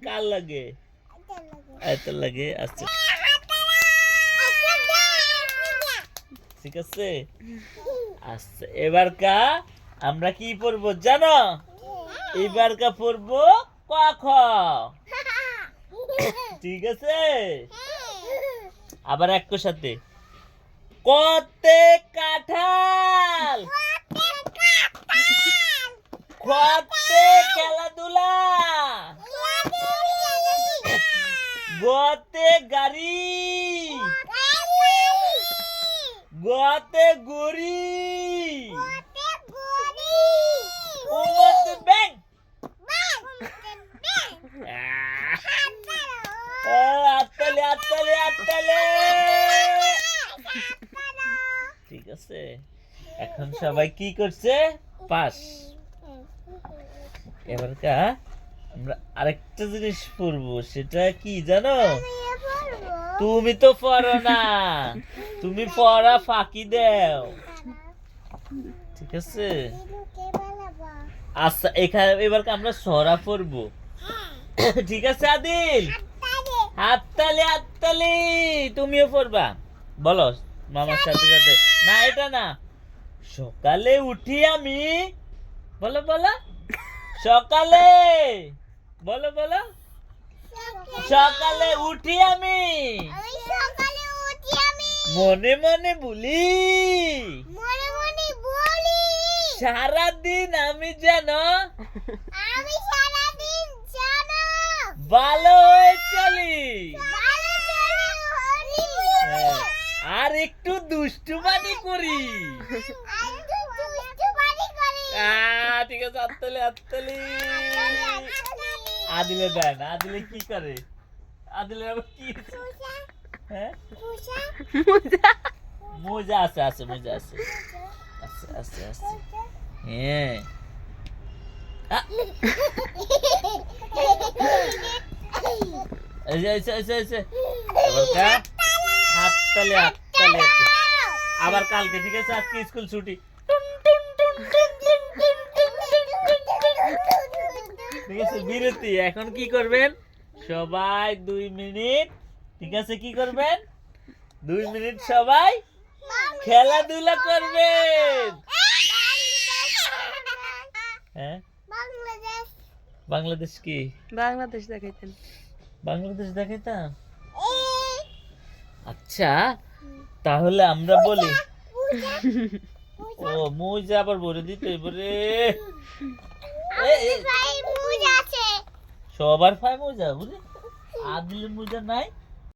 কার লাগে এত লাগে আচ্ছা ঠিক আছে আচ্ছা এবারকা আমরা কি পড়বো জানো এবারকা পড়বো ক খ ঠিক আছে আবার এক সাথে কতে কাঁঠাল খতে খেলাধুলা গতে গাড়ি গতে গড়ি উমতে ব্যাং আত্তালে আত্তালে আত্তালে ঠিক আছে এখন সবাই কি করছে পাস এবারকা আমরা আরেকটা জিনিস পড়বো সেটা কি জানো তুমি তো পড়ো না তুমি পড়া ফাঁকি দাও ঠিক আছে আচ্ছা এখানে এবার আমরা সরা পড়বো ঠিক আছে আদিল হাততালি হাততালি তুমিও পড়বা বলো মামার সাথে সাথে না এটা না সকালে উঠি আমি বলো বলো সকালে বলো বলো সকালে উঠি আমি মনে মনে বলি সারাদিন আমি যেন ভালো হয়ে চলি আর একটু দুষ্টুমানি করি ঠিক আছে আত্তালি আত্তালি আদিলে দেয় না আদিলে কি করে আদিলে আবার কি হ্যাঁ মোজা আছে আছে মোজা আছে আছে আছে আছে হ্যাঁ হাততালি হাততালি আবার কালকে ঠিক আছে আজকে স্কুল ছুটি ঠিক আছে বিরতি এখন কি করবেন সবাই 2 মিনিট ঠিক আছে কি করবেন 2 মিনিট সবাই খেলাধুলা করবেন হ্যাঁ বাংলাদেশ কি বাংলাদেশ দেখাইতেন বাংলাদেশ দেখাইতাম আচ্ছা তাহলে আমরা বলি ও মুজা আবার ভরে দিতে এবারে সবার ফাই মোজা বুঝলি আদিলের মোজা নাই